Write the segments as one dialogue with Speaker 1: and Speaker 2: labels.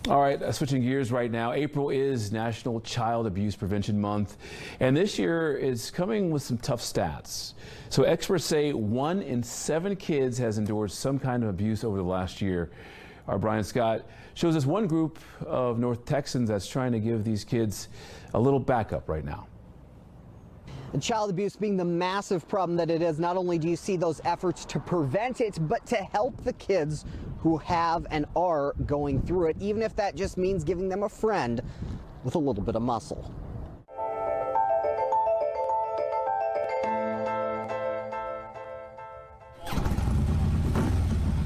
Speaker 1: All right, switching gears right now. April is National Child Abuse Prevention Month, and this year is coming with some tough stats. So experts say 1 in 7 kids has endured some kind of abuse over the last year. Our Brian Scott shows us one group of North Texans that's trying to give these kids a little backup right now.
Speaker 2: And child abuse being the massive problem that it is, not only do you see those efforts to prevent it, but to help the kids who have and are going through it, even if that just means giving them a friend with a little bit of muscle.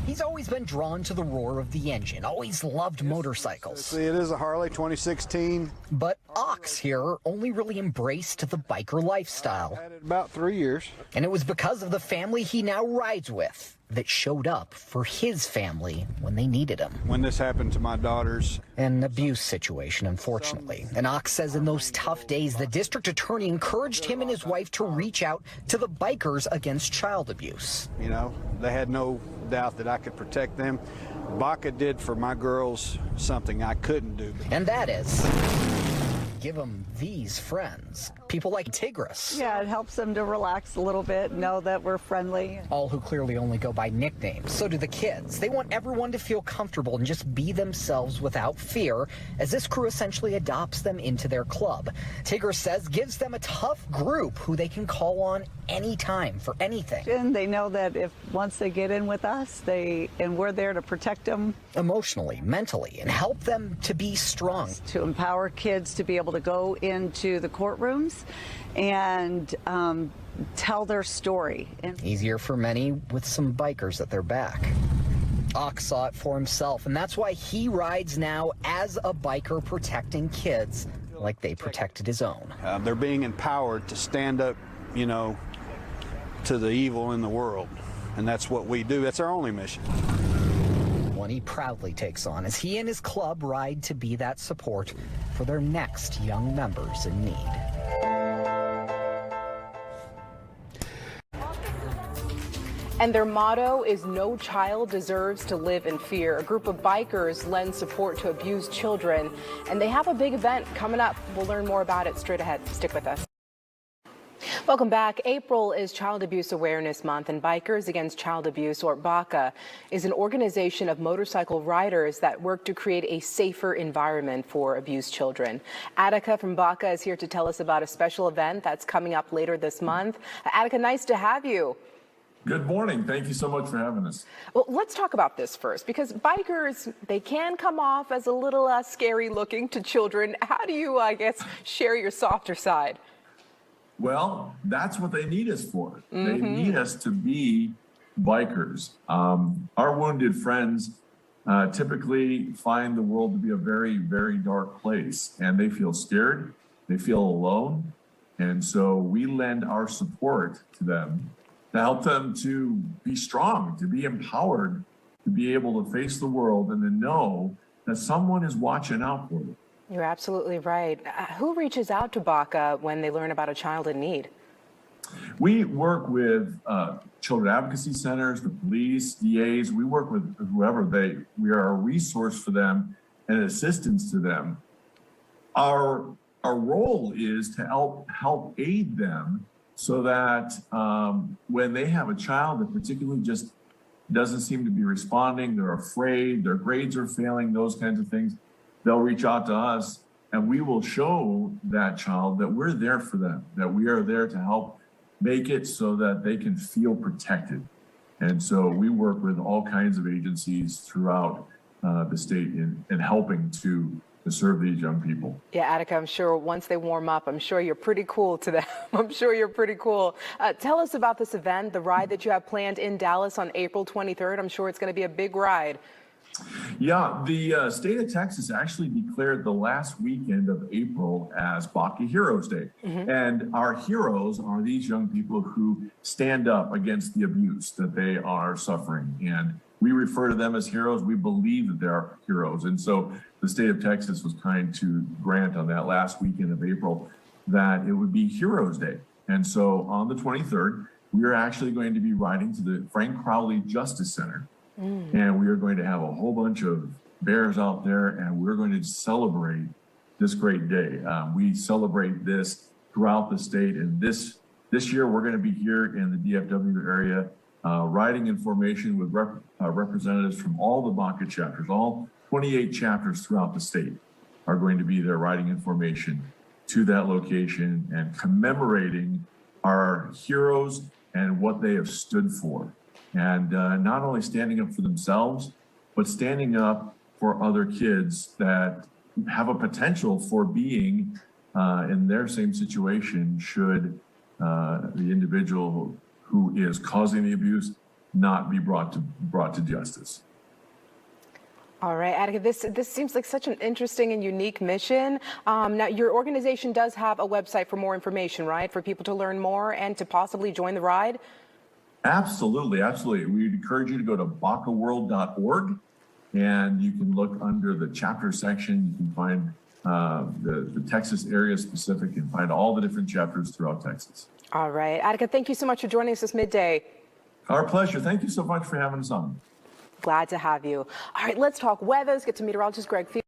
Speaker 2: He's always been drawn to the roar of the engine, always loved motorcycles.
Speaker 3: It is a Harley 2016.
Speaker 2: But Ox here only really embraced the biker lifestyle.
Speaker 3: Had it about 3 years.
Speaker 2: And it was because of the family he now rides with that showed up for his family when they needed him.
Speaker 3: When this happened to my daughters.
Speaker 2: An abuse situation, unfortunately. And Ox says in those tough days, the district attorney encouraged him and his wife to reach out to the Bikers Against Child Abuse.
Speaker 3: You know, they had no doubt that I could protect them. BACA did for my girls something I couldn't do.
Speaker 2: And that is give them these friends. People like Tigris.
Speaker 4: Yeah, it helps them to relax a little bit, know that we're friendly.
Speaker 2: All who clearly only go by nicknames. So do the kids. They want everyone to feel comfortable and just be themselves without fear, as this crew essentially adopts them into their club. Tigris says gives them a tough group who they can call on anytime for anything.
Speaker 4: And they know that if once they get in with us, and we're there to protect them.
Speaker 2: Emotionally, mentally, and help them to be strong.
Speaker 4: To empower kids to be able to go into the courtrooms and tell their story.
Speaker 2: Easier for many with some bikers at their back. Ox saw it for himself, and that's why he rides now as a biker, protecting kids like they protected his own.
Speaker 3: They're being empowered to stand up, you know, to the evil in the world. And that's what we do. That's our only mission.
Speaker 2: One he proudly takes on as he and his club ride to be that support for their next young members in need.
Speaker 5: And their motto is "No child deserves to live in fear." A group of bikers lend support to abused children, and they have a big event coming up. We'll learn more about it straight ahead. Stick with us. Welcome back. April is Child Abuse Awareness Month, and Bikers Against Child Abuse, or BACA, is an organization of motorcycle riders that work to create a safer environment for abused children. Attica from BACA is here to tell us about a special event that's coming up later this month. Attica, nice to have you.
Speaker 6: Good morning. Thank you so much for having us.
Speaker 5: Well, let's talk about this first, because bikers, they can come off as a little scary looking to children. How do you, I guess, share your softer side?
Speaker 6: Well, that's what they need us for. They need us to be bikers. Our wounded friends typically find the world to be a very, very dark place, and they feel scared, they feel alone, and so we lend our support to them to help them to be strong, to be empowered, to be able to face the world and to know that someone is watching out for them.
Speaker 5: You're absolutely right. Who reaches out to BACA when they learn about a child in need?
Speaker 6: We work with children advocacy centers, the police, DAs. We work with whoever we are a resource for them and assistance to them. Our role is to help aid them so that when they have a child that particularly just doesn't seem to be responding, they're afraid, their grades are failing, those kinds of things, they'll reach out to us and we will show that child that we're there for them, that we are there to help make it so that they can feel protected. And so we work with all kinds of agencies throughout the state in helping to serve these young people.
Speaker 5: Yeah, Attica, I'm sure once they warm up, I'm sure you're pretty cool to them. I'm sure you're pretty cool. Tell us about this event, the ride that you have planned in Dallas on April 23rd. I'm sure it's going to be a big ride.
Speaker 6: Yeah, the state of Texas actually declared the last weekend of April as BACA Heroes Day. And our heroes are these young people who stand up against the abuse that they are suffering. And we refer to them as heroes. We believe that they're heroes. And so the state of Texas was kind to grant on that last weekend of April that it would be Heroes Day. And so on the 23rd, we are actually going to be riding to the Frank Crowley Justice Center. And we are going to have a whole bunch of bears out there, and we're going to celebrate this great day. We celebrate this throughout the state, and this year we're going to be here in the DFW area writing information with representatives from all the BACA chapters. All 28 chapters throughout the state are going to be there writing information to that location and commemorating our heroes and what they have stood for. And not only standing up for themselves, but standing up for other kids that have a potential for being in their same situation should the individual who is causing the abuse not be brought to justice.
Speaker 5: All right, Attica, this seems like such an interesting and unique mission. Now, your organization does have a website for more information, right? For people to learn more and to possibly join the ride?
Speaker 6: Absolutely, absolutely. We'd encourage you to go to bacaworld.org, and you can look under the chapter section. You can find the Texas area specific and find all the different chapters throughout Texas.
Speaker 5: All right, Attica, thank you so much for joining us this midday.
Speaker 6: Our pleasure. Thank you so much for having us on.
Speaker 5: Glad to have you. All right, let's talk weather. Let's get to meteorologist Greg Field.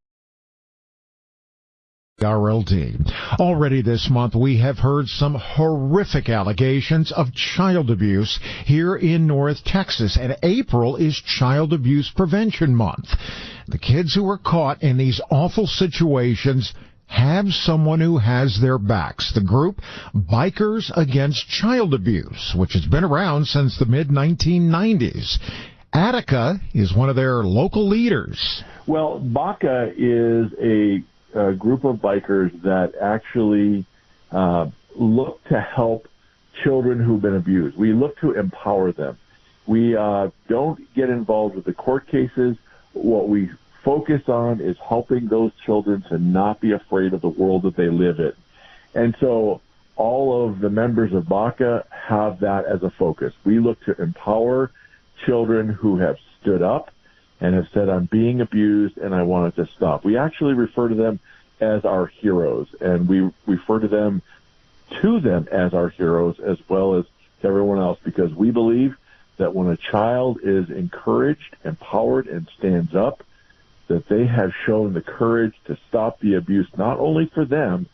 Speaker 7: RLD. Already this month, we have heard some horrific allegations of child abuse here in North Texas, and April is Child Abuse Prevention Month. The kids who are caught in these awful situations have someone who has their backs. The group Bikers Against Child Abuse, which has been around since the mid-1990s. Attica is one of their local leaders.
Speaker 8: Well, BACA is a group of bikers that actually look to help children who've been abused. We look to empower them. We don't get involved with the court cases. What we focus on is helping those children to not be afraid of the world that they live in. And so all of the members of BACA have that as a focus. We look to empower children who have stood up and have said, I'm being abused and I want it to stop. We actually refer to them as our heroes, and we refer to them as our heroes as well as to everyone else, because we believe that when a child is encouraged, empowered, and stands up, that they have shown the courage to stop the abuse, not only for them,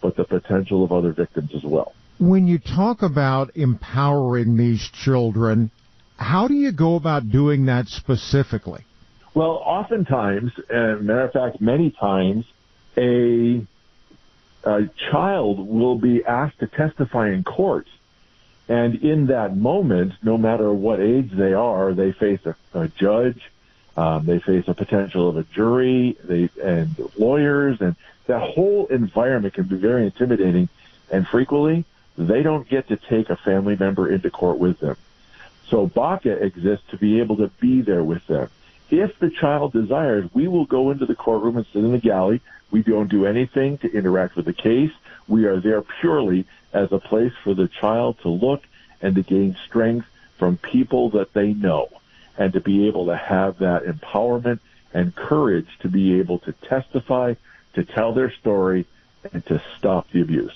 Speaker 8: but the potential of other victims as well.
Speaker 7: When you talk about empowering these children, how do you go about doing that specifically?
Speaker 8: Well, oftentimes, and matter of fact, many times, a child will be asked to testify in court. And in that moment, no matter what age they are, they face a judge, they face a potential of a jury, and lawyers, and that whole environment can be very intimidating. And frequently, they don't get to take a family member into court with them. So BACA exists to be able to be there with them. If the child desires, we will go into the courtroom and sit in the galley. We don't do anything to interact with the case. We are there purely as a place for the child to look and to gain strength from people that they know, and to be able to have that empowerment and courage to be able to testify, to tell their story, and to stop the abuse.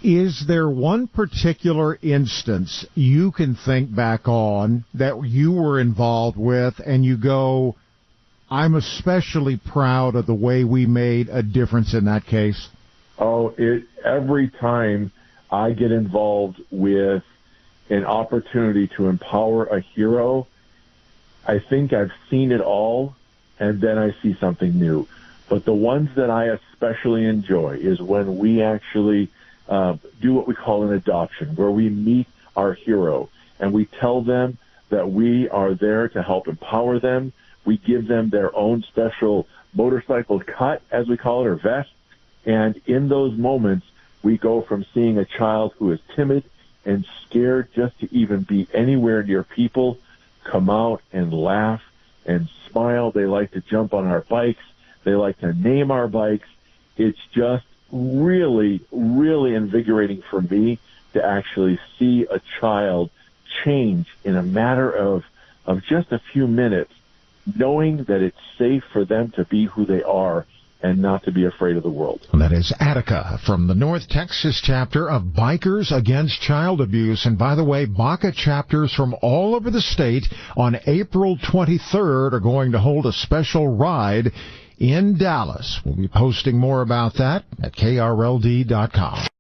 Speaker 7: Is there one particular instance you can think back on that you were involved with and you go, I'm especially proud of the way we made a difference in that case?
Speaker 8: Oh, every time I get involved with an opportunity to empower a hero, I think I've seen it all, and then I see something new. But the ones that I especially enjoy is when we actually do what we call an adoption, where we meet our hero and we tell them that we are there to help empower them. We give them their own special motorcycle cut, as we call it, or vest. And in those moments, we go from seeing a child who is timid and scared just to even be anywhere near people, come out and laugh and smile. They like to jump on our bikes. They like to name our bikes. It's just really, really invigorating for me to actually see a child change in a matter of just a few minutes, knowing that it's safe for them to be who they are and not to be afraid of the world.
Speaker 7: And that is Attica from the North Texas chapter of Bikers Against Child Abuse. And by the way, BACA chapters from all over the state on April 23rd are going to hold a special ride in Dallas. We'll be posting more about that at KRLD.com.